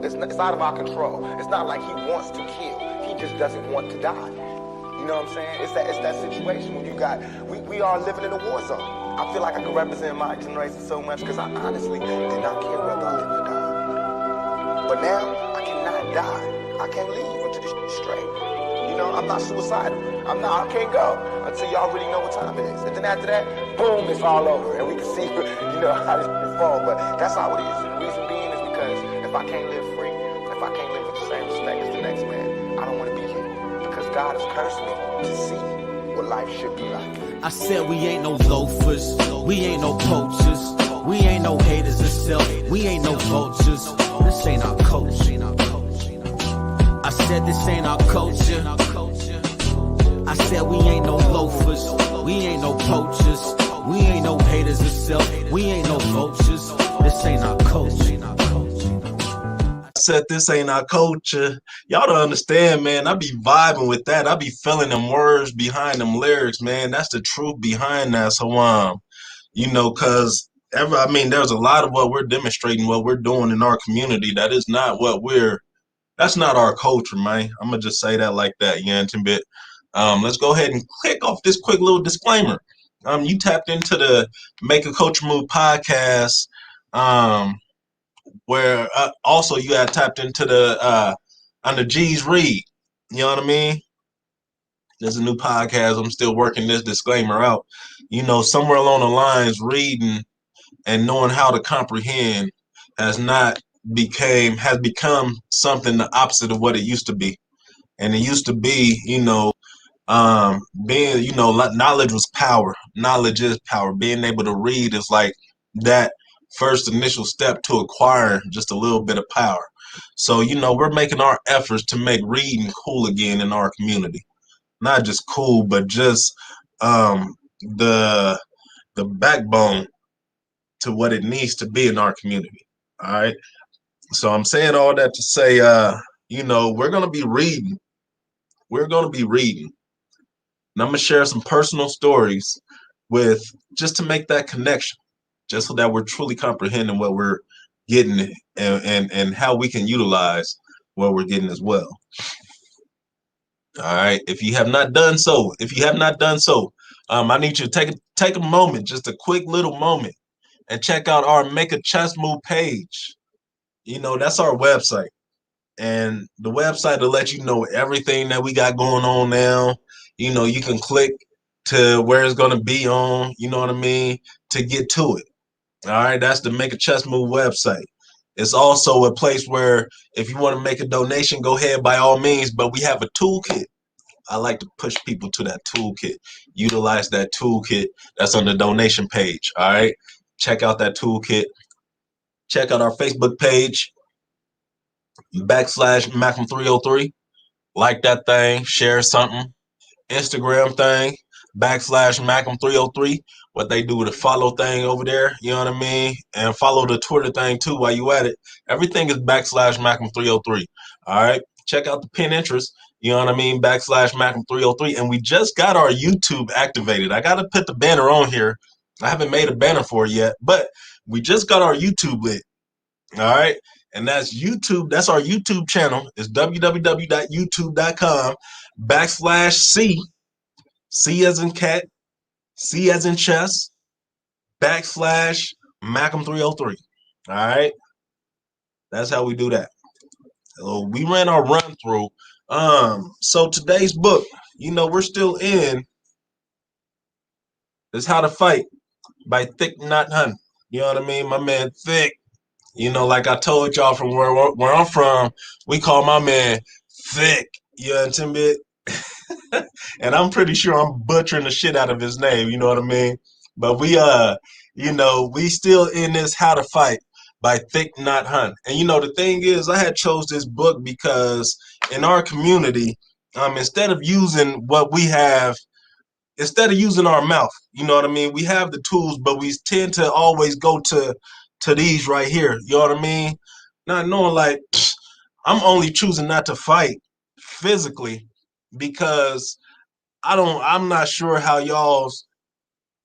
It's out of our control. It's not like he wants to kill. He just doesn't want to die. You know what I'm saying? It's that situation when you got, we are living in a war zone. I feel like I can represent my generation so much because I honestly did not care whether I live or die. But now, I cannot die. I can't leave until this straight. You know, I'm not suicidal. I can't go until y'all really know what time it is. And then after that, boom, it's all over. And we can see, you know, how this fall. But that's how it is. And the reason being is because if I can't live free, if I can't live with the same respect as the next man, I don't want to be here. Because God has cursed me to see what life should be like. I said we ain't no loafers, we ain't no poachers, we ain't no haters of self, we ain't no vultures. This ain't our culture. I said this ain't our culture. I said we ain't no loafers, we ain't no poachers, we ain't no haters of self, we ain't no vultures. This ain't our culture. I said this ain't our culture. Y'all don't understand, man. I be vibing with that. I be feeling them words behind them lyrics, man. That's the truth behind that. So you know, cause there's a lot of what we're demonstrating, what we're doing in our community. That's not our culture, man. I'm gonna just say that like that, you know, bit. Let's go ahead and click off this quick little disclaimer. You tapped into the Make a Culture Move podcast, where also you had tapped into the under G's Read. You know what I mean? There's a new podcast. I'm still working this disclaimer out. You know, somewhere along the lines, reading and knowing how to comprehend has become something the opposite of what it used to be. And it used to be, you know, being, you know, knowledge was power. Knowledge is power. Being able to read is like that first initial step to acquire just a little bit of power. So, you know, we're making our efforts to make reading cool again in our community. Not just cool, but just the backbone to what it needs to be in our community. All right. So I'm saying all that to say, you know, we're gonna be reading. We're gonna be reading. And I'm gonna share some personal stories with just to make that connection, just so that we're truly comprehending what we're getting and how we can utilize what we're getting as well. All right. If you have not done so, I need you to take a moment, just a quick little moment, and check out our Make a Chess Move page. You know, that's our website. And the website will let you know everything that we got going on now. You know, you can click to where it's going to be on, you know what I mean, to get to it. All right, that's the Make a Chess Move website. It's also a place where if you want to make a donation, go ahead by all means. But we have a toolkit. I like to push people to that toolkit. Utilize that toolkit that's on the donation page. All right, check out that toolkit. Check out our Facebook page, /Macam303. Like that thing, share something. Instagram thing, /Macam303. What they do with the follow thing over there, you know what I mean? And follow the Twitter thing too while you at it. Everything is /Macam303. All right. Check out the pin interest, you know what I mean? /Macam303. And we just got our YouTube activated. I got to put the banner on here. I haven't made a banner for it yet, but we just got our YouTube lit. All right. And that's YouTube. That's our YouTube channel. It's www.youtube.com/C as in cat, C as in chess, /Macam303. All right. That's how we do that. So we ran our run through. So today's book, you know, we're still in is How to Fight by Thict, Naht, Hahn. You know what I mean? My man Thict. You know, like I told y'all from where I'm from, we call my man Thick. You understand me? And I'm pretty sure I'm butchering the shit out of his name. You know what I mean? But you know, we still in this How to Fight by Thict, Naht, Hahn. And you know, the thing is, I had chose this book because in our community, instead of using what we have, instead of using our mouth, you know what I mean? We have the tools, but we tend to always go to these right here. You know what I mean? Not knowing like I'm only choosing not to fight physically because I'm not sure how y'all's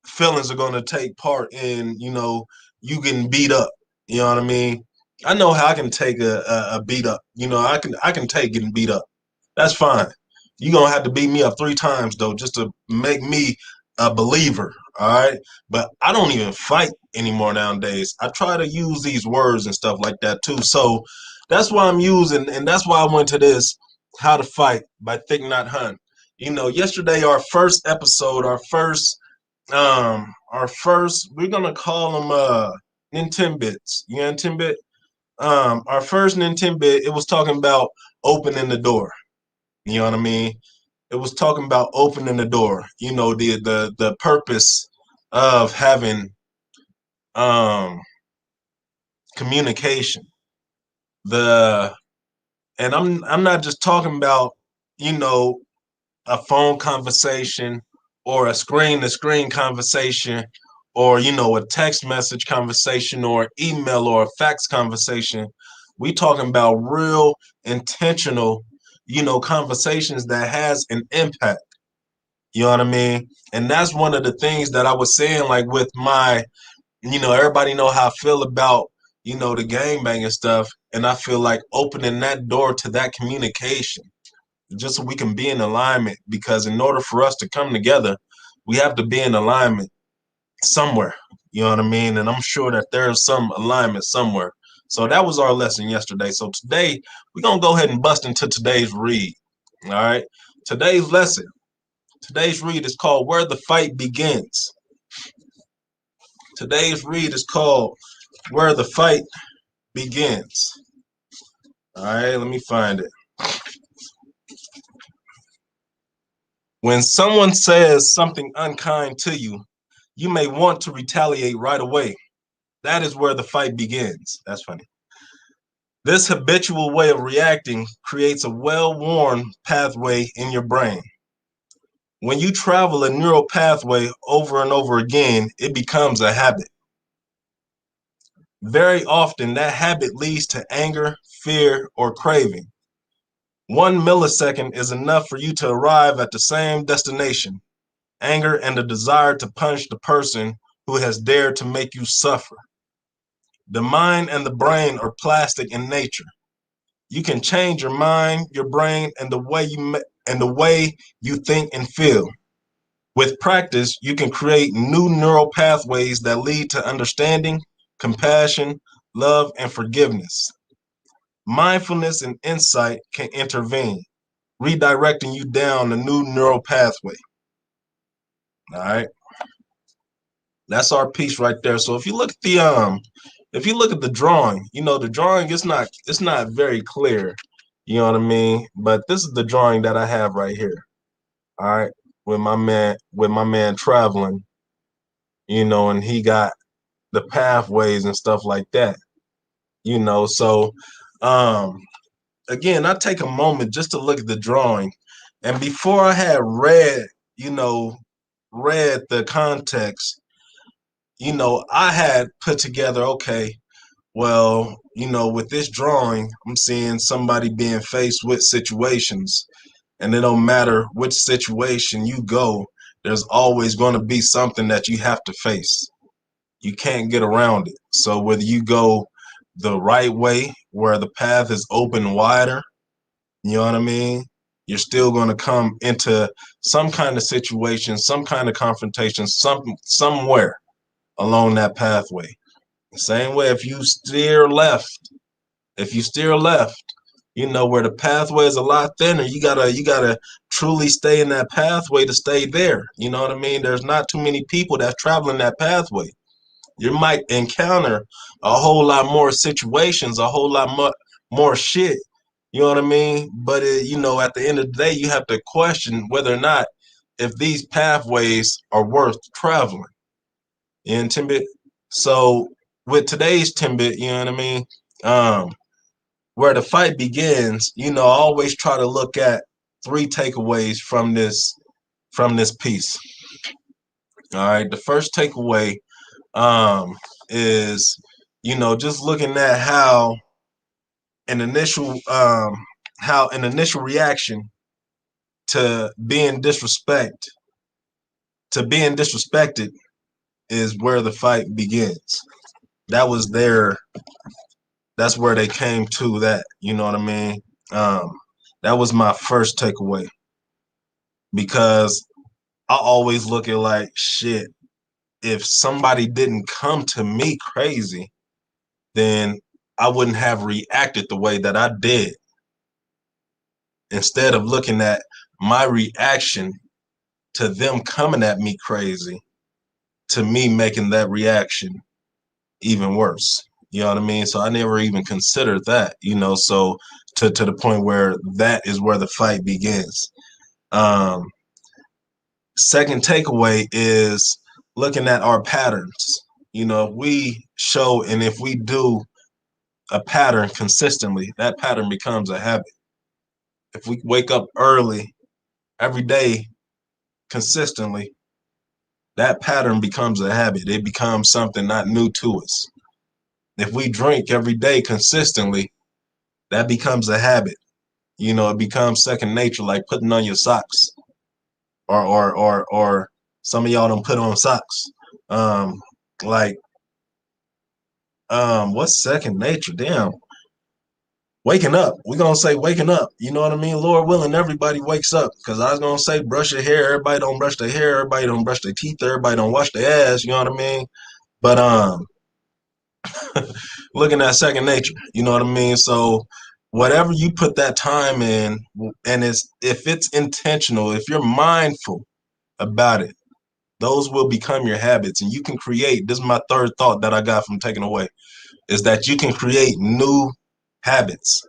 feelings are gonna take part in, you know, you getting beat up. You know what I mean? I know how I can take a beat up. You know, I can take getting beat up. That's fine. You're gonna have to beat me up 3 times though, just to make me a believer. All right. But I don't even fight anymore nowadays. I try to use these words and stuff like that too. So that's why I'm using, and that's why I went to this How to Fight by Thict, Naht, Hahn. You know, yesterday our first episode, our first we're gonna call them Nintendo. You know Nintendo? Our first Nintendo, it was talking about opening the door. You know what I mean? It was talking about opening the door. You know, the purpose of having um communication. The and I'm not just talking about, you know, a phone conversation or a screen to screen conversation or, you know, a text message conversation or email or a fax conversation. We talking about real intentional, you know, conversations that has an impact. You know what I mean? And that's one of the things that I was saying, like with my, you know, everybody know how I feel about, you know, the gangbanging stuff. And I feel like opening that door to that communication just so we can be in alignment, because in order for us to come together, we have to be in alignment somewhere. You know what I mean? And I'm sure that there's some alignment somewhere. So that was our lesson yesterday. So today we're gonna go ahead and bust into today's read. All right. Today's lesson. Today's read is called Where the Fight Begins. Today's read is called Where the Fight Begins. All right, let me find it. When someone says something unkind to you, you may want to retaliate right away. That is where the fight begins. That's funny. This habitual way of reacting creates a well-worn pathway in your brain. When you travel a neural pathway over and over again, it becomes a habit. Very often, that habit leads to anger, fear, or craving. 1 millisecond is enough for you to arrive at the same destination: anger and the desire to punish the person who has dared to make you suffer. The mind and the brain are plastic in nature. You can change your mind, your brain, and the way you think and feel. With practice, you can create new neural pathways that lead to understanding, compassion, love, and forgiveness. Mindfulness and insight can intervene, redirecting you down a new neural pathway. All right. That's our piece right there. So if you look at the drawing, you know, the drawing is not very clear. You know what I mean? But this is the drawing that I have right here. All right. With my man traveling, you know, and he got the pathways and stuff like that. You know, so um again, I take a moment just to look at the drawing. And before I had you know, read the context, you know, I had put together, okay, well, you know, with this drawing, I'm seeing somebody being faced with situations, and it don't matter which situation you go, there's always going to be something that you have to face. You can't get around it. So whether you go the right way, where the path is open wider, you know what I mean? You're still going to come into some kind of situation, some kind of confrontation, somewhere along that pathway. The same way, if you steer left, you know, where the pathway is a lot thinner, you gotta truly stay in that pathway to stay there. You know what I mean? There's not too many people that's traveling that pathway. You might encounter a whole lot more situations, a whole lot more shit. You know what I mean? But you know, at the end of the day, you have to question whether or not if these pathways are worth traveling. In Timbit. So with today's Timbit, you know what I mean? Where the fight begins, you know, I always try to look at 3 takeaways from this piece. All right. The first takeaway is, you know, just looking at an initial reaction to being disrespected is where the fight begins. That was their that's where they came to that. You know what I mean? Um, that was my first takeaway because I always look at like shit. If somebody didn't come to me crazy, then I wouldn't have reacted the way that I did. Instead of looking at my reaction to them coming at me crazy, to me making that reaction even worse. You know what I mean? So I never even considered that, so to the point where that is where the fight begins. Um, Second takeaway is looking at our patterns. If we show and if we do a pattern consistently, that pattern becomes a habit. If we wake up early every day consistently, that pattern becomes a habit. It becomes something not new to us. If we drink every day consistently, that becomes a habit. It becomes second nature, like putting on your socks, or some of y'all don't put on socks. Um, like what's second nature? Damn, waking up. We're gonna say waking up. You know what I mean? Lord willing, everybody wakes up. Cause I was gonna say brush your hair. Everybody don't brush their hair. Everybody don't brush their teeth. Everybody don't wash their ass. You know what I mean? But looking at second nature. You know what I mean? So whatever you put that time in, and if it's intentional, if you're mindful about it, those will become your habits, and you can create. This is my third thought that I got from taking away, is that you can create new habits.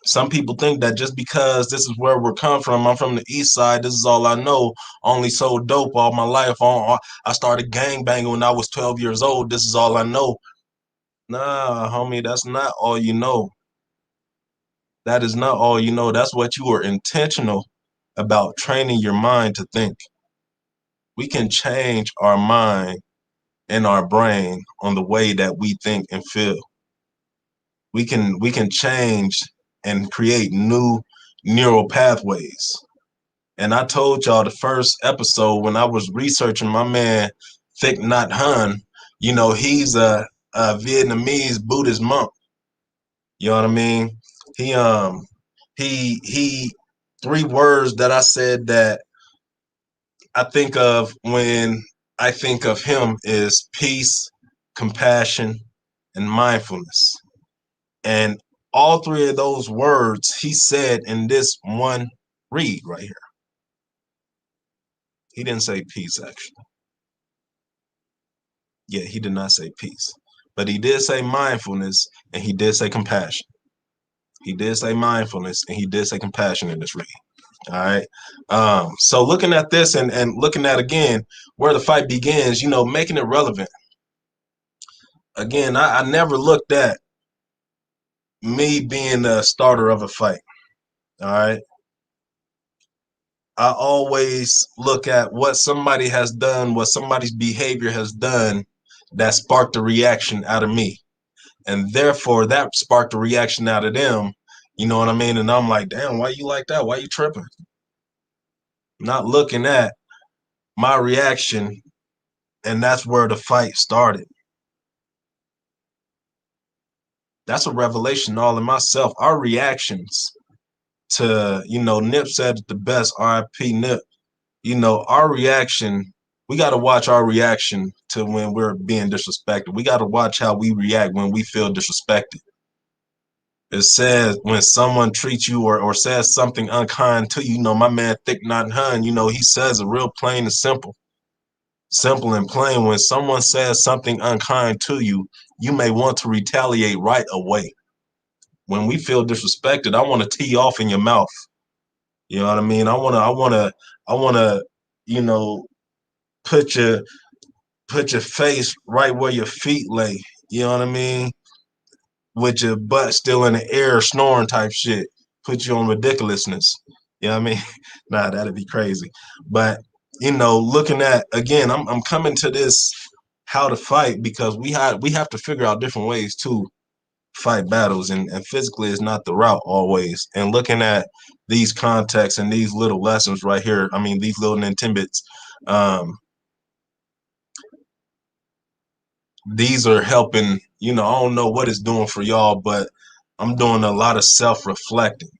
Some people think that just because this is where we're come from, I'm from the east side, this is all I know, only sold dope all my life. I started gang banging when I was 12 years old. This is all I know. Nah, homie, that's not all you know. That is not all you know. That's what you were intentional about, training your mind to think. We can change our mind and our brain on the way that we think and feel. We can change and create new neural pathways. And I told y'all the first episode when I was researching my man Thict Naht Hahn, he's a Vietnamese Buddhist monk. You know what I mean? He he three words that I said that I think of when I think of him is peace, compassion, and mindfulness. And all three of those words he said in this one read right here. He didn't say peace, actually. Yeah, he did not say peace. But he did say mindfulness and he did say compassion. He did say mindfulness and he did say compassion in this read. All right. So looking at this and looking at again where the fight begins, making it relevant. Again, I never looked at me being the starter of a fight. All right. I always look at what somebody has done, what somebody's behavior has done that sparked a reaction out of me. And therefore that sparked a reaction out of them. You know what I mean? And I'm like, damn, why you like that? Why you tripping? Not looking at my reaction, and that's where the fight started. That's a revelation all in myself. Our reactions to, Nip said it the best, RIP Nip. Our reaction, we got to watch our reaction to when we're being disrespected. We got to watch how we react when we feel disrespected. It says when someone treats you or says something unkind to you, my man Thict Naht Hahn, he says it real plain and simple. Simple and plain. When someone says something unkind to you, you may want to retaliate right away. When we feel disrespected, I want to tee off in your mouth. You know what I mean? I wanna, put your face right where your feet lay. You know what I mean? With your butt still in the air, snoring type shit. Put you on ridiculousness. You know what I mean? Nah, that'd be crazy. But looking at again, I'm coming to this how to fight because we have to figure out different ways to fight battles, and physically is not the route always. And looking at these contexts and these little lessons right here, I mean these little tidbits, these are helping, you know, I don't know what it's doing for y'all, but I'm doing a lot of self-reflecting.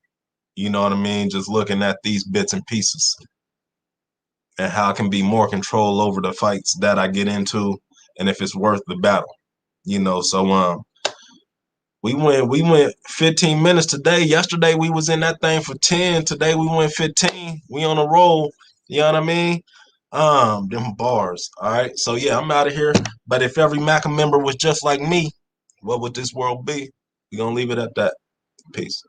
You know what I mean? Just looking at these bits and pieces and how I can be more control over the fights that I get into and if it's worth the battle. You know, so we went 15 minutes today. Yesterday we was in that thing for 10. Today we went 15. We on a roll. You know what I mean? Them bars. All right. So yeah, I'm out of here. But if every MACA member was just like me, what would this world be? We gonna leave it at that. Peace.